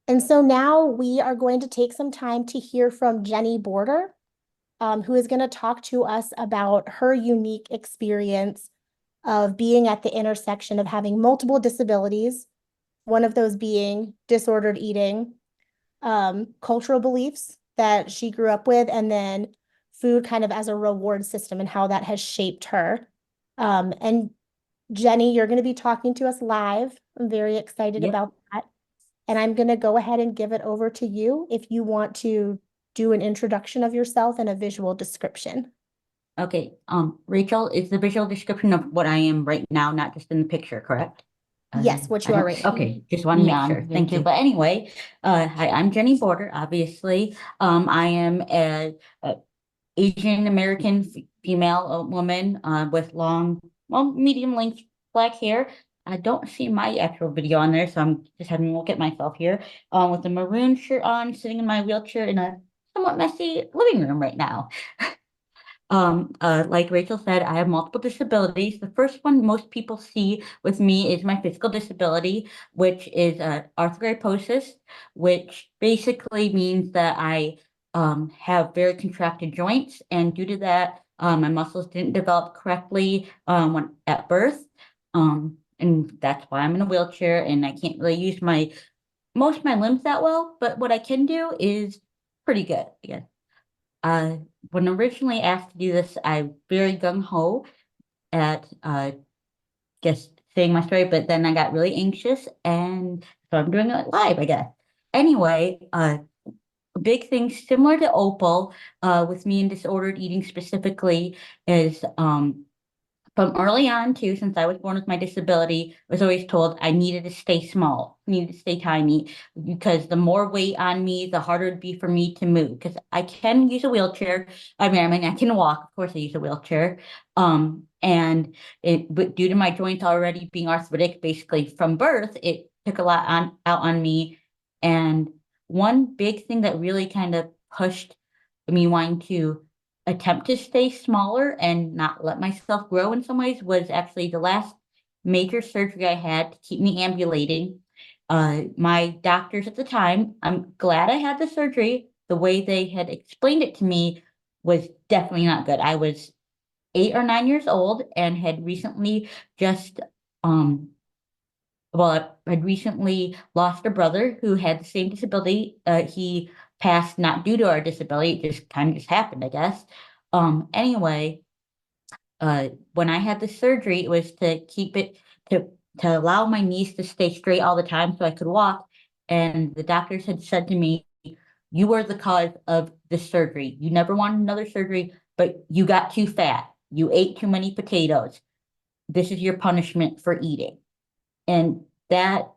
And so now we are going to take some time to hear from Jenny Border, who is going to talk to us about her unique experience of being at the intersection of having multiple disabilities, one of those being disordered eating, cultural beliefs that she grew up with, and then food kind of as a reward system and how that has shaped her. And Jenny, you're going to be talking to us live. I'm very excited Yep. about that. And I'm going to go ahead and give it over to you if you want to do an introduction of yourself and a visual description. Okay. Rachel, is the visual description of what I am right now, not just in the picture, correct? Yes, what I you are don't, right now. okay, just want to make sure. Thank you. But anyway, hi, I'm Jenny Border, obviously. I am a Asian American female woman with long, well, medium length black hair. I don't see my actual video on there, so I'm just having a look at myself here. With a maroon shirt on, sitting in my wheelchair in a somewhat messy living room right now. Like Rachel said, I have multiple disabilities. The first one most people see with me is my physical disability, which is arthrogryposis, which basically means that I have very contracted joints, and due to that, my muscles didn't develop correctly when at birth, and that's why I'm in a wheelchair, and I can't really use my most of my limbs that well. But what I can do is pretty good. Yeah. Uh, when originally asked to do this, I very gung ho at just saying my story, but then I got really anxious, and so I'm doing it live, I guess. Anyway, big thing similar to Opal, with me and disordered eating specifically is from early on too, since I was born with my disability, I was always told I needed to stay small, needed to stay tiny, because the more weight on me, the harder it'd be for me to move. Because I can use a wheelchair. I mean, I can walk. Of course, I use a wheelchair. But due to my joints already being arthritic, basically from birth, it took a lot on out on me. And one big thing that really kind of pushed me wanting to attempt to stay smaller and not let myself grow in some ways was actually the last major surgery I had to keep me ambulating. My doctors at the time, I'm glad I had the surgery. The way they had explained it to me was definitely not good. I was 8 or 9 years old and had recently just um I had recently lost a brother who had the same disability. He passed not due to our disability, it just kind of just happened, I guess. Anyway, when I had the surgery, it was to keep it to allow my knees to stay straight all the time so I could walk. And the doctors had said to me, "You are the cause of this surgery. You never wanted another surgery, but you got too fat. You ate too many potatoes. This is your punishment for eating." And that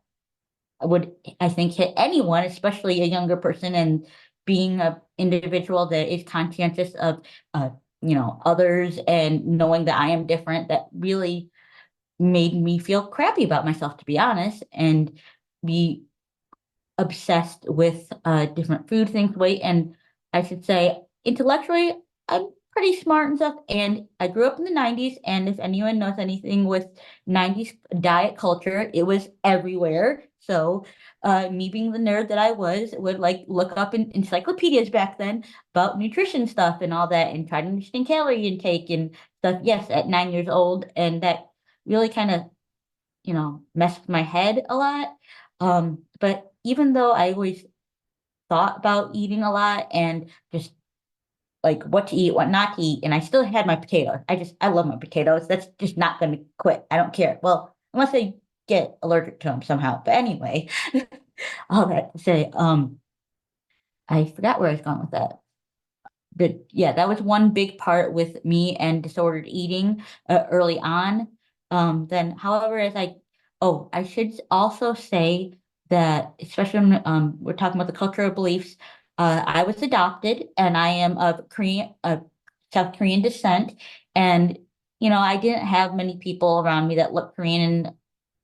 would, I think, hit anyone, especially a younger person, and being a individual that is conscientious of, uh, others, and knowing that I am different, that really made me feel crappy about myself, to be honest, and be obsessed with different food things, weight, and I should say intellectually, I'm pretty smart and stuff. And I grew up in the 90s, and if anyone knows anything with 90s diet culture, it was everywhere. So me being the nerd that I was, would like look up in encyclopedias back then about nutrition stuff and all that, and try to understand calorie intake and stuff. Yes, at 9 years old, and that really kind of messed with my head a lot. But even though I always thought about eating a lot and just like what to eat, what not to eat, and I still had my potatoes. I love my potatoes. That's just not going to quit. I don't care. Well, unless I get allergic to them somehow. But anyway, all that to say, I forgot where I was going with that. But yeah, that was one big part with me and disordered eating early on. Then, however, I should also say that, especially when we're talking about the cultural beliefs, I was adopted and I am of South Korean descent. And, I didn't have many people around me that looked Korean. And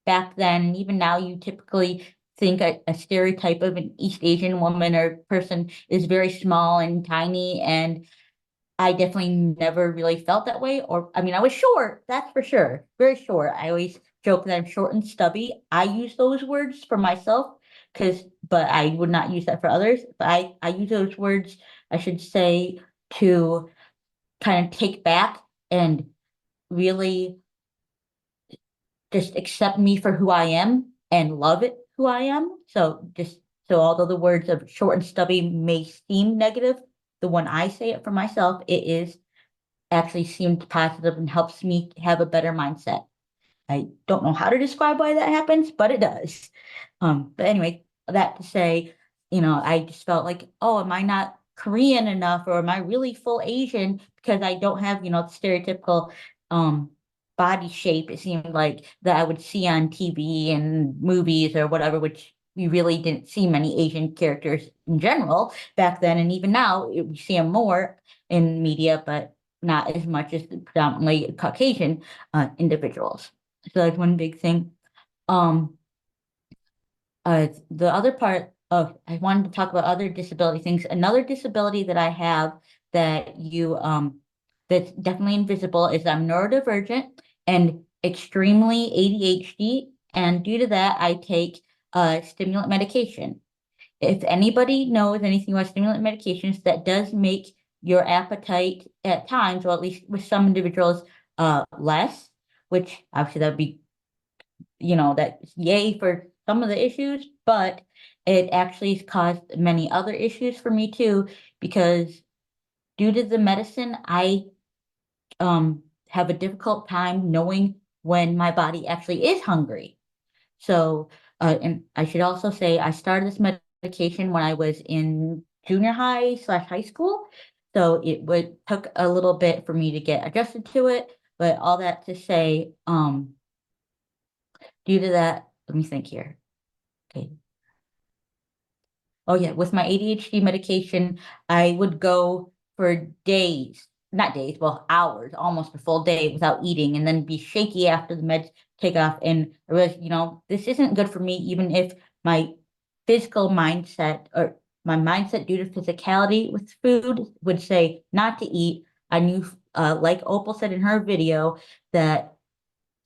back then, and even now, you typically think a stereotype of an East Asian woman or person is very small and tiny. And I definitely never really felt that way. Or, I mean, I was short, that's for sure, very short. I always joke that I'm short and stubby. I use those words for myself because but I would not use that for others. But I use those words, I should say, to kind of take back and really just accept me for who I am and love it who I am. So just so although the words of short and stubby may seem negative, the one I say it for myself, it is actually seemed positive and helps me have a better mindset. I don't know how to describe why that happens, but it does. But anyway, that to say, I just felt like, oh, am I not Korean enough, or am I really full Asian because I don't have, the stereotypical um body shape, it seemed like, that I would see on TV and movies or whatever, which we really didn't see many Asian characters in general back then, and even now we see them more in media, but not as much as the predominantly Caucasian individuals. So that's one big thing. Um, the other part of I wanted to talk about other disability things. Another disability that I have that that's definitely invisible is I'm neurodivergent and extremely ADHD, and due to that, I take stimulant medication. If anybody knows anything about stimulant medications, that does make your appetite at times, or at least with some individuals, less, which obviously that would be, that's yay for some of the issues, but it actually has caused many other issues for me too, because due to the medicine, I have a difficult time knowing when my body actually is hungry. So, and I should also say I started this medication when I was in junior high slash high school. So it would took a little bit for me to get adjusted to it. But all that to say, due to that, let me think here. Okay. Oh yeah, with my ADHD medication, I would go for days, not days, well, hours, almost a full day without eating, and then be shaky after the meds take off. And I realized, this isn't good for me, even if my physical mindset or my mindset due to physicality with food would say not to eat. I knew, like Opal said in her video, that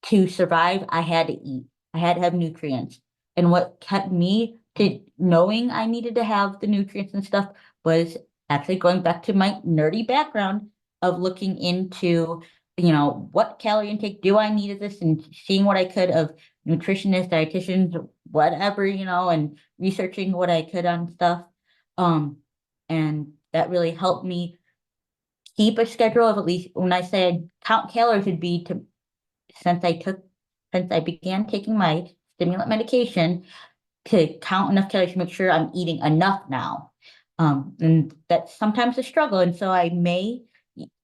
to survive, I had to eat. I had to have nutrients. And what kept me to knowing I needed to have the nutrients and stuff was actually going back to my nerdy background of looking into, what calorie intake do I need of this, and seeing what I could of nutritionists, dietitians, whatever, and researching what I could on stuff. Um, and that really helped me keep a schedule of, at least when I say I count calories, would be to since I took since I began taking my stimulant medication, to count enough calories to make sure I'm eating enough now. And that's sometimes a struggle. And so I may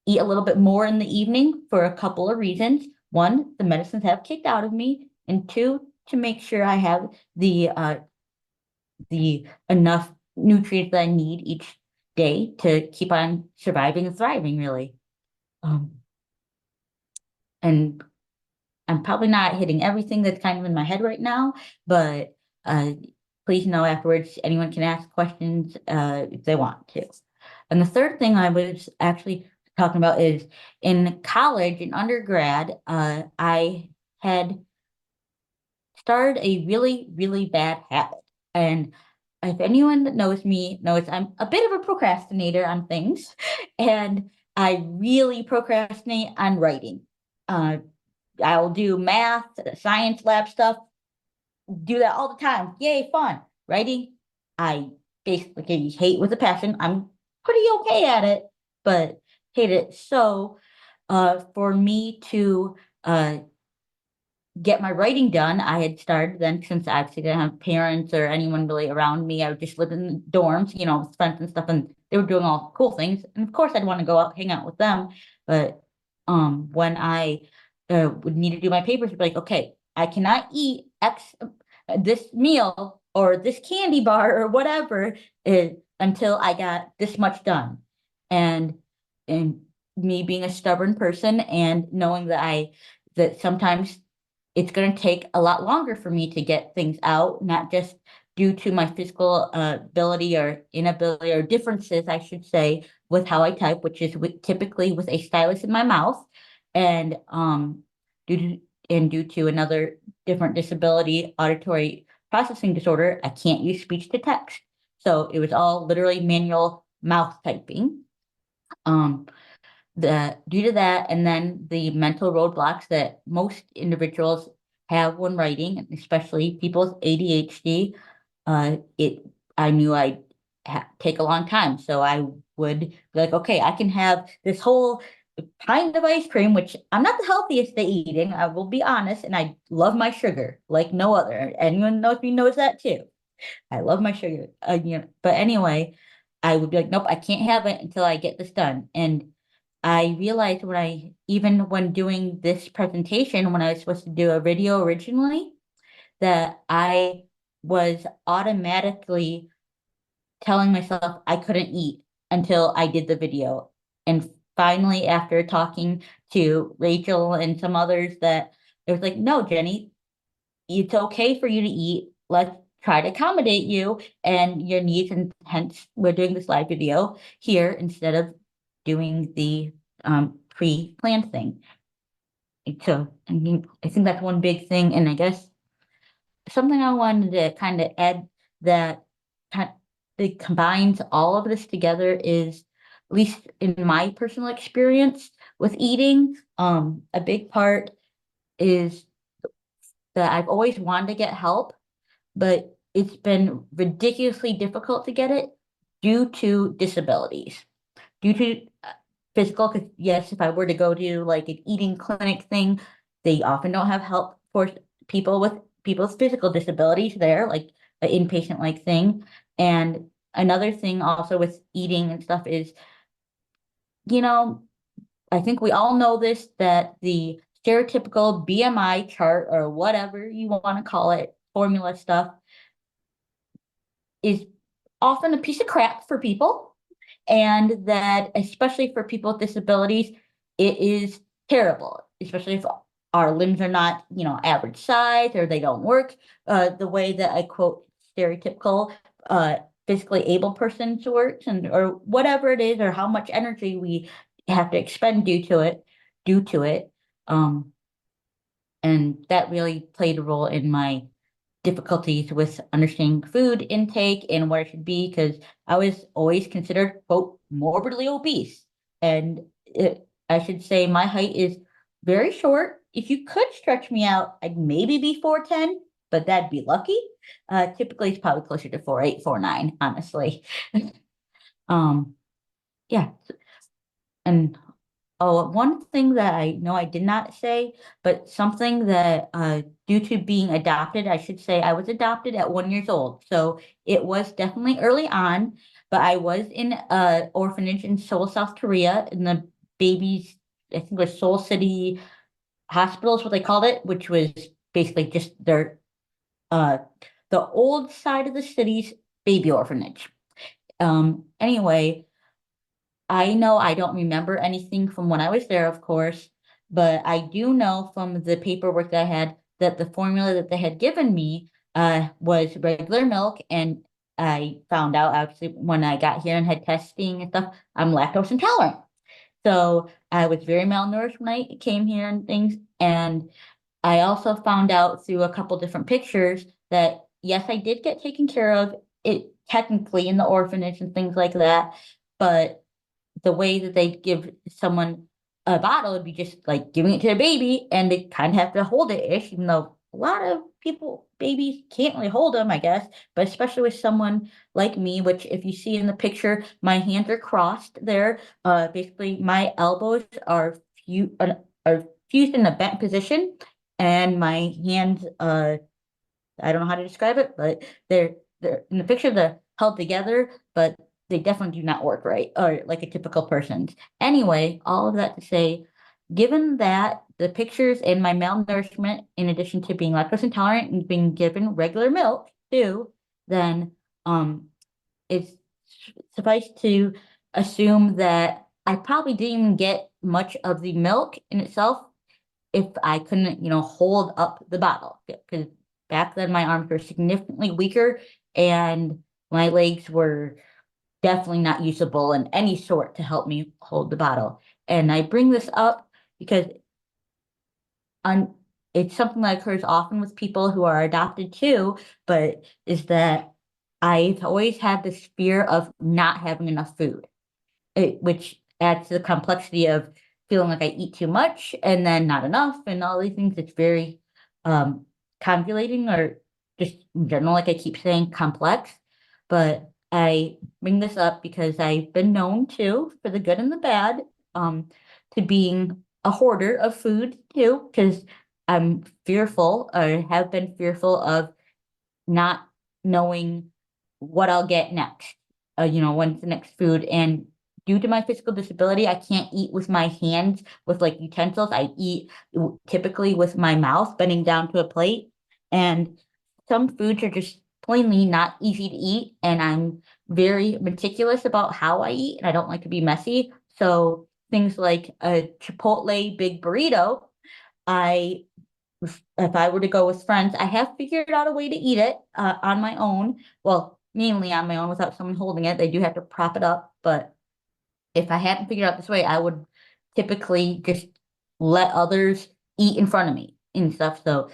eat a little bit more in the evening for a couple of reasons. One, the medicines have kicked out of me, and two, to make sure I have the enough nutrients that I need each day to keep on surviving and thriving, really. Um, and I'm probably not hitting everything that's kind of in my head right now, but uh, please know afterwards anyone can ask questions if they want to. And the third thing I was actually talking about is in college, in undergrad, I had started a really, really bad habit. And if anyone that knows me knows I'm a bit of a procrastinator on things, and I really procrastinate on writing. Uh, I'll do math, science lab stuff, do that all the time. Yay, fun. Writing, I basically hate with a passion. I'm pretty okay at it, but hate it. So, for me to get my writing done, I had started then, since I actually didn't have parents or anyone really around me. I would just live in the dorms, with friends and stuff, and they were doing all cool things. And of course, I'd want to go out, hang out with them. But when I would need to do my papers, I'd be like, okay, I cannot eat this meal or this candy bar or whatever until I got this much done. And and me being a stubborn person and knowing that sometimes it's going to take a lot longer for me to get things out, not just due to my physical ability or inability, or differences, I should say, with how I type, which is typically with a stylus in my mouth, and due to another different disability, auditory processing disorder, I can't use speech to text. So it was all literally manual mouth typing. Um, due to that, and then the mental roadblocks that most individuals have when writing, especially people with ADHD, it I knew I'd take a long time. So I would be like, okay, I can have this whole pint of ice cream, which I'm not the healthiest at eating, I will be honest, and I love my sugar like no other. Anyone knows me knows that too. I love my sugar. But anyway, I would be like, nope, I can't have it until I get this done. And I realized even when doing this presentation, when I was supposed to do a video originally, that I was automatically telling myself I couldn't eat until I did the video. And finally, after talking to Rachel and some others, that it was like, no, Jenny, it's okay for you to eat. Let's try to accommodate you and your needs. And hence, we're doing this live video here instead of doing the pre-planned thing. So I think that's one big thing. And I guess something I wanted to kind of add that kind that combines all of this together is, at least in my personal experience with eating, a big part is that I've always wanted to get help, but it's been ridiculously difficult to get it due to disabilities, due to physical. Because yes, if I were to go to like an eating clinic thing, they often don't have help for people's physical disabilities there, like an inpatient like thing. And another thing also with eating and stuff is, you know, I think we all know this, that the stereotypical BMI chart or whatever you want to call it, formula stuff, is often a piece of crap for people, and that especially for people with disabilities, it is terrible, especially if our limbs are not, average size or they don't work the way that I quote stereotypical uh, physically able persons works, and or whatever it is, or how much energy we have to expend due to it. Um, and that really played a role in my difficulties with understanding food intake and what it should be, because I was always considered, quote, morbidly obese. And I should say my height is very short. If you could stretch me out, I'd maybe be 4'10", but that'd be lucky. Typically, it's probably closer to 4'8", 4'9", honestly. um, yeah. And oh, one thing that I know I did not say, but something that due to being adopted, I should say I was adopted at 1 year old. So it was definitely early on, but I was in a orphanage in Seoul, South Korea, in the babies, I think it was Seoul City Hospital is what they called it, which was basically just uh the old side of the city's baby orphanage. Anyway, I know I don't remember anything from when I was there, of course, but I do know from the paperwork that I had that the formula that they had given me was regular milk. And I found out, obviously, when I got here and had testing and stuff, I'm lactose intolerant. So I was very malnourished when I came here and things. And I also found out through a couple different pictures that, yes, I did get taken care of it technically in the orphanage and things like that. But the way that they give someone a bottle would be just like giving it to their baby, and they kind of have to hold it ish, even though a lot of babies can't really hold them, I guess. But especially with someone like me, which if you see in the picture, my hands are crossed there. Basically, my elbows are fused in a bent position, and my hands I don't know how to describe it, but they're in the picture they're held together, but they definitely do not work right or like a typical person's. Anyway, all of that to say, given that the pictures and my malnourishment, in addition to being lactose intolerant and being given regular milk too, then it's suffice to assume that I probably didn't even get much of the milk in itself if I couldn't, hold up the bottle. Because back then my arms were significantly weaker and my legs were definitely not usable in any sort to help me hold the bottle. And I bring this up because on it's something that occurs often with people who are adopted too, but is that I've always had this fear of not having enough food, which adds to the complexity of feeling like I eat too much and then not enough and all these things. It's very um, convoluting, or just in general, like I keep saying, complex. But I bring this up because I've been known to, for the good and the bad, to being a hoarder of food too, because I'm fearful, or have been fearful of not knowing what I'll get next. When's the next food? And due to my physical disability, I can't eat with my hands with like utensils. I eat typically with my mouth, bending down to a plate. And some foods are just plainly not easy to eat. And I'm very meticulous about how I eat, and I don't like to be messy. So things like a Chipotle big burrito, I if I were to go with friends, I have figured out a way to eat it on my own. Well, mainly on my own without someone holding it. They do have to prop it up. But if I hadn't figured out this way, I would typically just let others eat in front of me and stuff. So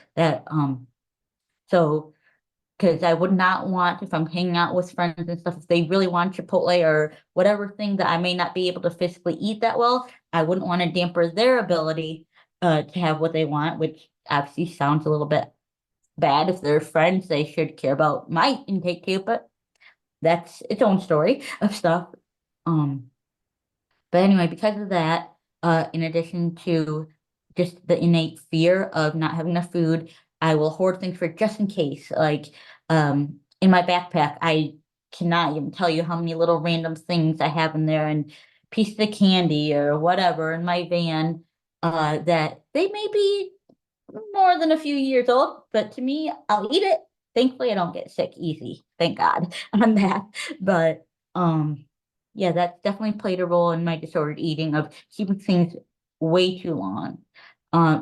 because I would not want, if I'm hanging out with friends and stuff, if they really want Chipotle or whatever thing that I may not be able to physically eat that well, I wouldn't want to damper their ability to have what they want, which obviously sounds a little bit bad. If they're friends, they should care about my intake too, but that's its own story of stuff. Um, but anyway, because of that, in addition to just the innate fear of not having enough food, I will hoard things for just in case. Like in my backpack, I cannot even tell you how many little random things I have in there, and pieces of candy or whatever in my van, that they may be more than a few years old, but to me, I'll eat it. Thankfully, I don't get sick easy. Thank God on that. But yeah, that's definitely played a role in my disordered eating of keeping things way too long,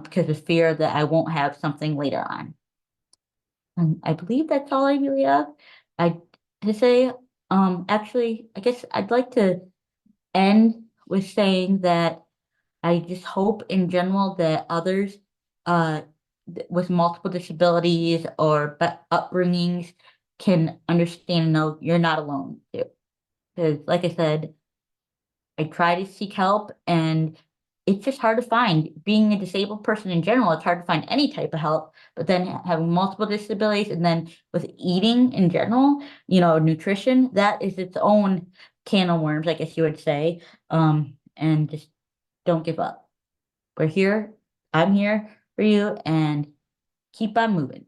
because of fear that I won't have something later on. And I believe that's all I really have. I to say, actually, I guess I'd like to end with saying that I just hope in general that others uh, with multiple disabilities or upbringings can understand and know you're not alone too. Because, like I said, I try to seek help, and it's just hard to find. Being a disabled person in general, it's hard to find any type of help. But then having multiple disabilities, and then with eating in general, nutrition, that is its own can of worms, I guess you would say. And just don't give up. We're here. I'm here for you, and keep on moving.